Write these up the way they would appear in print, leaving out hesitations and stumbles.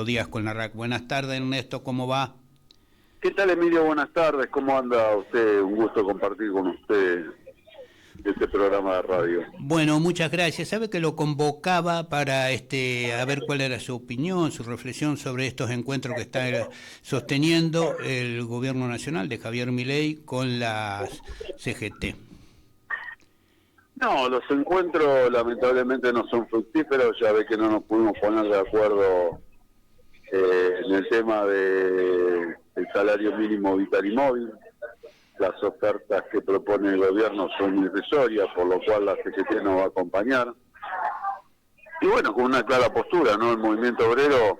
Díaz con la RAC. Buenas tardes, Ernesto, ¿cómo va? ¿Qué tal, Emilio? Buenas tardes. ¿Cómo anda usted? Un gusto compartir con usted este programa de radio. Bueno, muchas gracias. Sabe que lo convocaba para a ver cuál era su opinión, su reflexión sobre estos encuentros que está sosteniendo el gobierno nacional de Javier Milei con las CGT. No, los encuentros lamentablemente no son fructíferos. Ya ve que no nos pudimos poner de acuerdo en el tema del salario mínimo vital y móvil. Las ofertas que propone el gobierno son irrisorias, por lo cual la CGT no va a acompañar. Y bueno, con una clara postura, ¿no? El movimiento obrero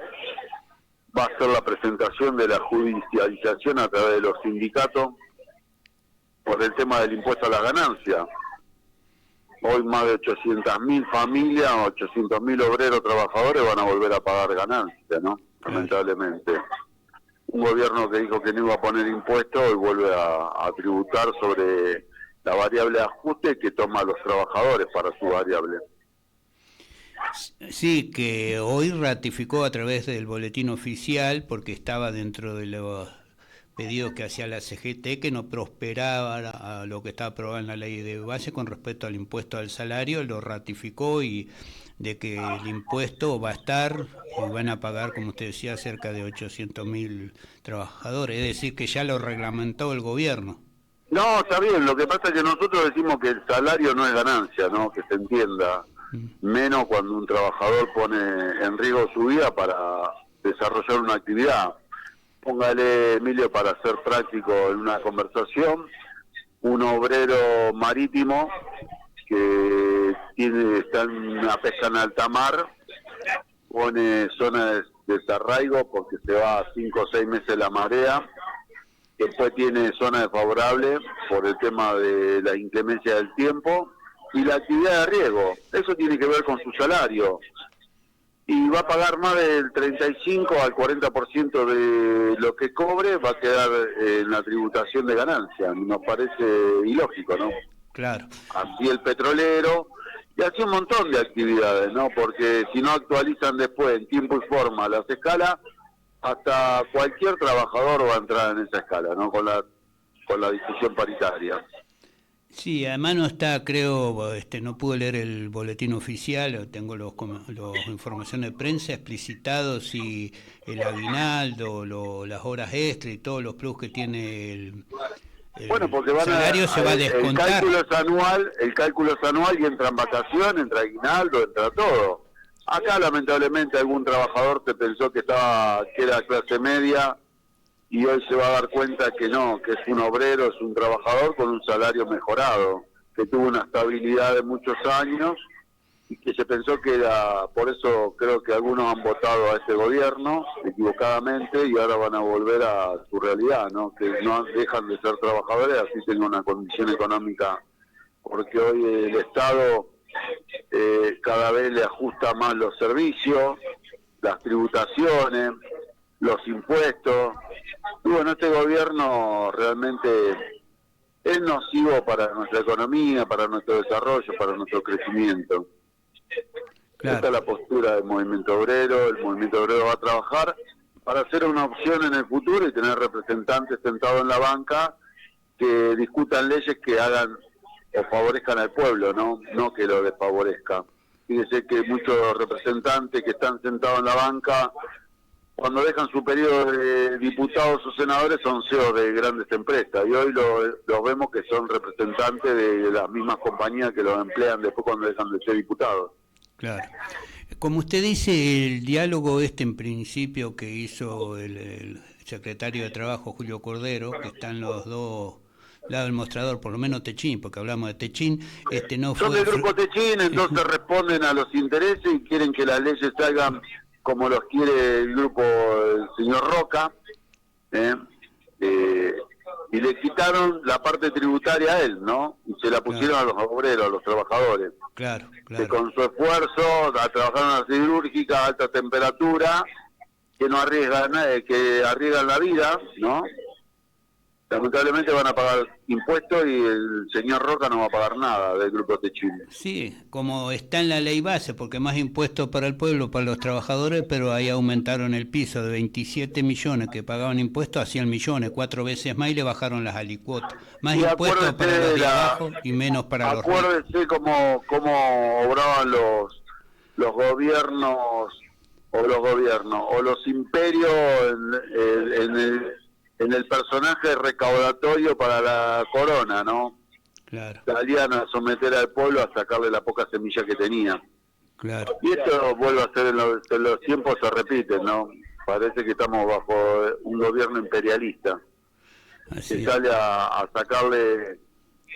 va a hacer la presentación de la judicialización a través de los sindicatos por el tema del impuesto a la ganancia. Hoy más de 800.000 familias, 800.000 obreros trabajadores van a volver a pagar ganancias, ¿no? Lamentablemente. Un gobierno que dijo que no iba a poner impuestos hoy vuelve a tributar sobre la variable de ajuste que toma los trabajadores para su variable. Sí, que hoy ratificó a través del boletín oficial, porque estaba dentro de los pedidos que hacía la CGT, que no prosperaba a lo que estaba aprobado en la ley de base con respecto al impuesto al salario, lo ratificó y de que el impuesto va a estar y van a pagar, como usted decía, cerca de 800.000 trabajadores, es decir, que ya lo reglamentó el gobierno. No, está bien, lo que pasa es que nosotros decimos que el salario no es ganancia, ¿no? Que se entienda, menos cuando un trabajador pone en riesgo su vida para desarrollar una actividad. Póngale, Emilio, para ser práctico en una conversación, un obrero marítimo que está en una pesca en alta mar, pone zona de desarraigo porque se va a 5 o 6 meses la marea, después tiene zona desfavorable por el tema de la inclemencia del tiempo y la actividad de riesgo. Eso tiene que ver con su salario. Y va a pagar más del 35 al 40% de lo que cobre, va a quedar en la tributación de ganancia. Nos parece ilógico, ¿no? Claro. Así el petrolero, y así un montón de actividades, ¿no? Porque si no actualizan después en tiempo y forma las escalas, hasta cualquier trabajador va a entrar en esa escala, ¿no? Con la discusión paritaria. Sí, además no está, creo, no pude leer el boletín oficial, tengo los informaciones de prensa explicitados y el aguinaldo, las horas extra y todos los plus que tiene Bueno, porque el salario se va a descontar. El cálculo es anual y entran vacaciones, entra aguinaldo, entra todo. Acá lamentablemente algún trabajador te pensó que era clase media y hoy se va a dar cuenta que no, que es un obrero, es un trabajador con un salario mejorado, que tuvo una estabilidad de muchos años y que se pensó que era, por eso creo que algunos han votado a este gobierno equivocadamente y ahora van a volver a su realidad, ¿no? Que no dejan de ser trabajadores, así tengan una condición económica, porque hoy el Estado cada vez le ajusta más los servicios, las tributaciones, los impuestos. Y bueno, este gobierno realmente es nocivo para nuestra economía, para nuestro desarrollo, para nuestro crecimiento. Claro. Esta es la postura del movimiento obrero. El movimiento obrero va a trabajar para ser una opción en el futuro y tener representantes sentados en la banca que discutan leyes que hagan o favorezcan al pueblo, no que lo desfavorezca. Fíjese que muchos representantes que están sentados en la banca, cuando dejan su periodo de diputados o senadores, son CEOs de grandes empresas, y hoy los vemos que son representantes de las mismas compañías que los emplean después cuando dejan de ser diputados. Claro. Como usted dice, el diálogo en principio que hizo el secretario de Trabajo, Julio Cordero, que están los dos lados del mostrador, por lo menos Techín, porque hablamos de Techín, no fue... Son del grupo Techín, entonces responden a los intereses y quieren que las leyes salgan como los quiere el grupo del señor Roca, y le quitaron la parte tributaria a él, ¿no? Y se la pusieron a los obreros, a los trabajadores. Claro. Que con su esfuerzo a trabajar en una siderúrgica a alta temperatura, que no arriesgan, que arriesgan la vida, ¿no? Lamentablemente van a pagar impuestos y el señor Roca no va a pagar nada del Grupo Techini. Sí, como está en la ley base, porque más impuestos para el pueblo, para los trabajadores, pero ahí aumentaron el piso de 27 millones que pagaban impuestos a 100 millones, 4 veces más, y le bajaron las alicuotas. Más Y impuestos para los de abajo y menos para los ricos. Acuérdese cómo obraban los gobiernos o los imperios en el personaje recaudatorio para la corona, ¿no? Claro. Salían a someter al pueblo a sacarle la poca semilla que tenía. Claro. Y esto vuelve a ser en los tiempos se repite, ¿no? Parece que estamos bajo un gobierno imperialista. Así que sale a sacarle.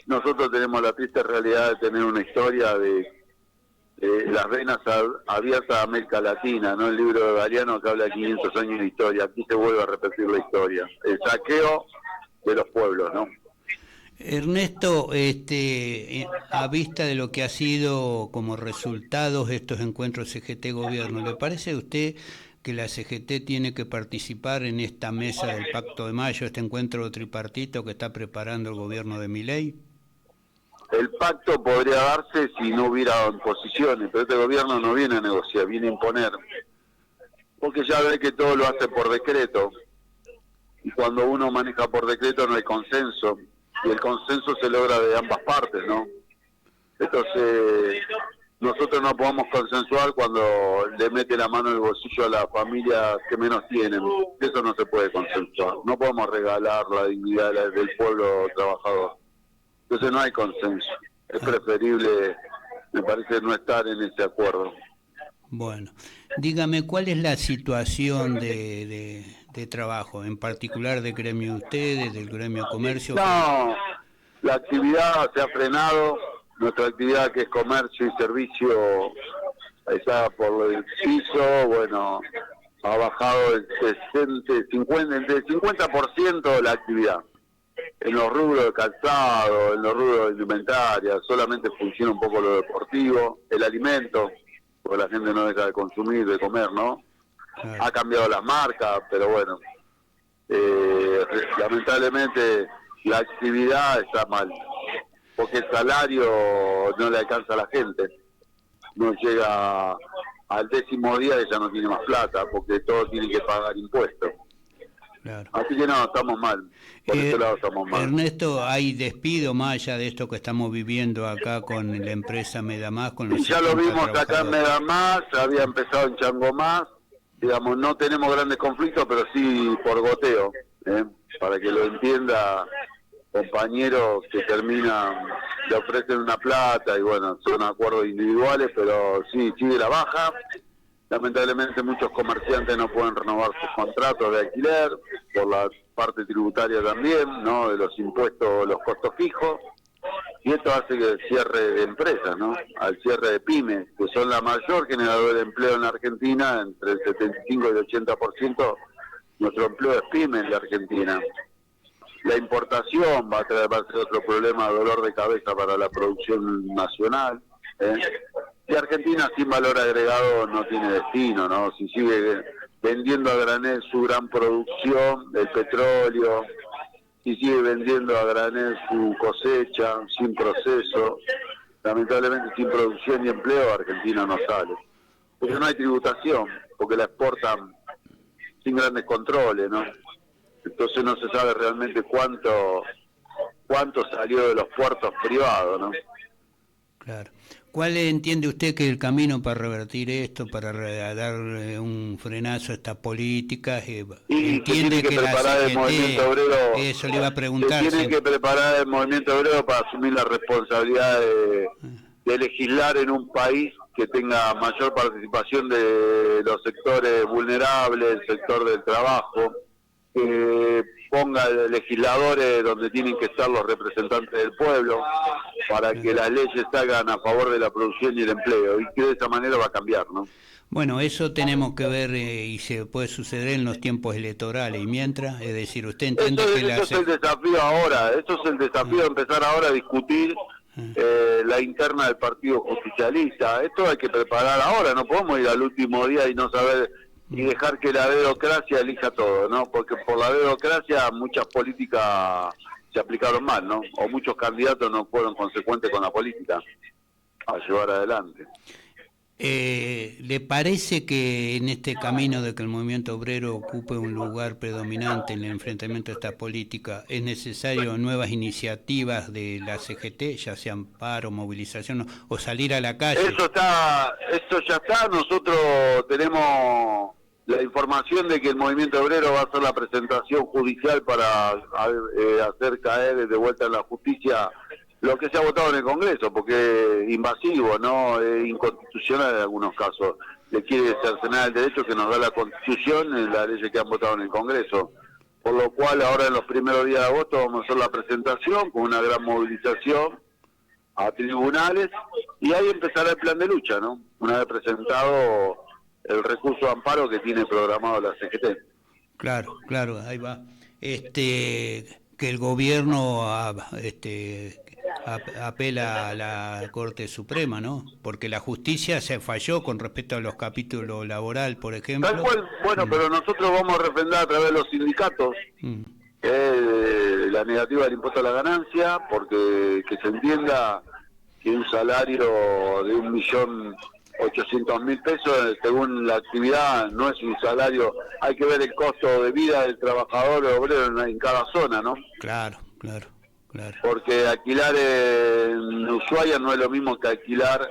Nosotros tenemos la triste realidad de tener una historia de las venas abiertas a América Latina, ¿no? El libro de Galeano que habla de 500 años de historia. Aquí se vuelve a repetir la historia. El saqueo de los pueblos, ¿no? Ernesto, a vista de lo que ha sido como resultados estos encuentros CGT-Gobierno, ¿le parece a usted que la CGT tiene que participar en esta mesa del Pacto de Mayo, este encuentro tripartito que está preparando el gobierno de Milei? El pacto podría darse si no hubiera imposiciones, pero este gobierno no viene a negociar, viene a imponer. Porque ya ve que todo lo hace por decreto. Y cuando uno maneja por decreto no hay consenso. Y el consenso se logra de ambas partes, ¿no? Entonces, nosotros no podemos consensuar cuando le mete la mano en el bolsillo a la familia que menos tienen. Eso no se puede consensuar. No podemos regalar la dignidad del pueblo trabajador. Entonces no hay consenso. Es preferible, me parece, no estar en ese acuerdo. Bueno, dígame, ¿cuál es la situación de trabajo, en particular del gremio de ustedes, del gremio comercio? No, la actividad se ha frenado. Nuestra actividad, que es comercio y servicio, está por el piso. Bueno, ha bajado el 50% la actividad. En los rubros de calzado, en los rubros de indumentaria, solamente funciona un poco lo deportivo, el alimento, porque la gente no deja de consumir, de comer, ¿no? Claro. Ha cambiado las marcas, pero bueno, lamentablemente la actividad está mal, porque el salario no le alcanza a la gente, no llega al 10º día que ya no tiene más plata, porque todos tienen que pagar impuestos. Claro. Así que no, estamos mal, por ese lado estamos mal. Ernesto, ¿hay despido más allá de esto que estamos viviendo acá con la empresa Medamás? Con los y ya lo vimos acá en Medamás, había empezado en Changomás, digamos, no tenemos grandes conflictos, pero sí por goteo, para que lo entienda, compañeros que terminan, le ofrecen una plata y bueno, son acuerdos individuales, pero sí, sigue la baja. Lamentablemente muchos comerciantes no pueden renovar sus contratos de alquiler, por la parte tributaria también, ¿no? De los impuestos, los costos fijos, y esto hace que el cierre de empresas, ¿no? Al cierre de pymes, que son la mayor generadora de empleo en la Argentina, entre el 75 y el 80%, nuestro empleo es pymes en la Argentina. La importación va a ser otro problema, dolor de cabeza para la producción nacional, Y Argentina sin valor agregado no tiene destino, ¿no? Si sigue vendiendo a granel su gran producción del petróleo, si sigue vendiendo a granel su cosecha sin proceso, lamentablemente sin producción y empleo, Argentina no sale. Porque no hay tributación, porque la exportan sin grandes controles, ¿no? Entonces no se sabe realmente cuánto salió de los puertos privados, ¿no? Claro. ¿Cuál entiende usted que es el camino para revertir esto, para dar un frenazo a estas políticas? Entiende que preparar el movimiento obrero. Eso le iba a preguntar. Tiene que preparar el movimiento obrero para asumir la responsabilidad de legislar en un país que tenga mayor participación de los sectores vulnerables, el sector del trabajo, que ponga legisladores donde tienen que estar los representantes del pueblo, para que las leyes se hagan a favor de la producción y el empleo, y que de esa manera va a cambiar, ¿no? Bueno, eso tenemos que ver y se puede suceder en los tiempos electorales. Y mientras, es decir, usted entiende que eso es el desafío ahora, eso es el desafío, empezar ahora a discutir la interna del Partido Justicialista. Esto hay que preparar ahora, no podemos ir al último día y no saber y dejar que la dedocracia elija todo, ¿no? Porque por la dedocracia muchas políticas se aplicaron mal, ¿no? O muchos candidatos no fueron consecuentes con la política a llevar adelante. ¿Le parece que en este camino de que el movimiento obrero ocupe un lugar predominante en el enfrentamiento a esta política, es necesario nuevas iniciativas de la CGT, ya sean paro, movilización o salir a la calle? Eso ya está. Nosotros tenemos la información de que el movimiento obrero va a hacer la presentación judicial para hacer caer de vuelta en la justicia lo que se ha votado en el Congreso, porque es invasivo, ¿no? Es inconstitucional en algunos casos. Le quiere cercenar el derecho que nos da la Constitución en las leyes que han votado en el Congreso. Por lo cual ahora en los primeros días de agosto vamos a hacer la presentación con una gran movilización a tribunales y ahí empezará el plan de lucha, ¿no? Una vez presentado el recurso de amparo que tiene programado la CGT. Claro, ahí va. Que el gobierno apela a la Corte Suprema, ¿no? Porque la justicia se falló con respecto a los capítulos laboral, por ejemplo. Tal cual, bueno, pero nosotros vamos a refrendar a través de los sindicatos la negativa del impuesto a la ganancia, porque que se entienda que un salario de 1.800.000 pesos, según la actividad, no es un salario. Hay que ver el costo de vida del trabajador o obrero en cada zona, ¿no? Claro. Porque alquilar en Ushuaia no es lo mismo que alquilar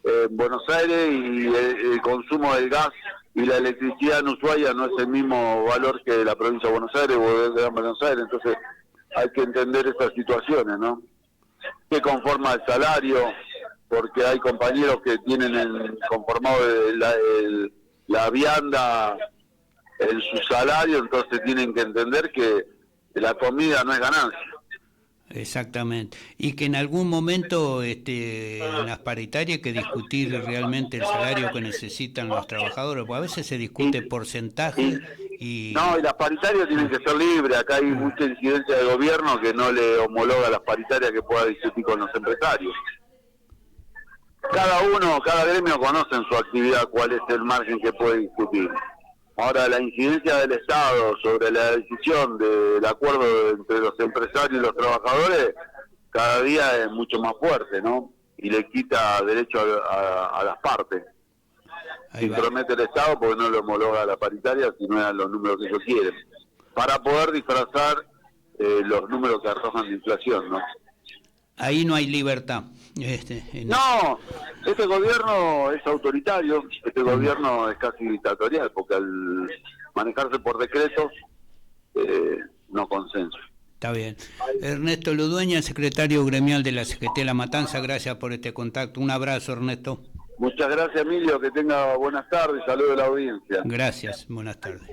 en Buenos Aires, y el consumo del gas y la electricidad en Ushuaia no es el mismo valor que la provincia de Buenos Aires o de Gran Buenos Aires. Entonces hay que entender estas situaciones, ¿no? ¿Qué conforma el salario? Porque hay compañeros que tienen conformado la vianda en su salario, entonces tienen que entender que la comida no es ganancia. Exactamente. Y que en algún momento en las paritarias hay que discutir realmente el salario que necesitan los trabajadores, porque a veces se discute porcentaje y... No, y las paritarias tienen que ser libres. Acá hay mucha incidencia del gobierno que no le homologa las paritarias que pueda discutir con los empresarios. Cada gremio conoce en su actividad cuál es el margen que puede discutir. Ahora, la incidencia del Estado sobre la decisión del acuerdo entre los empresarios y los trabajadores cada día es mucho más fuerte, ¿no? Y le quita derecho a las partes. Se intromete el Estado porque no le homologa la paritaria si no eran los números que ellos quieren, para poder disfrazar los números que arrojan de inflación, ¿no? Ahí no hay libertad. No, este gobierno es autoritario, este gobierno es casi dictatorial, porque al manejarse por decretos, no consenso. Está bien. Ernesto Ludueña, secretario gremial de la CGT La Matanza, gracias por este contacto. Un abrazo, Ernesto. Muchas gracias, Emilio, que tenga buenas tardes, saludos a la audiencia. Gracias, buenas tardes.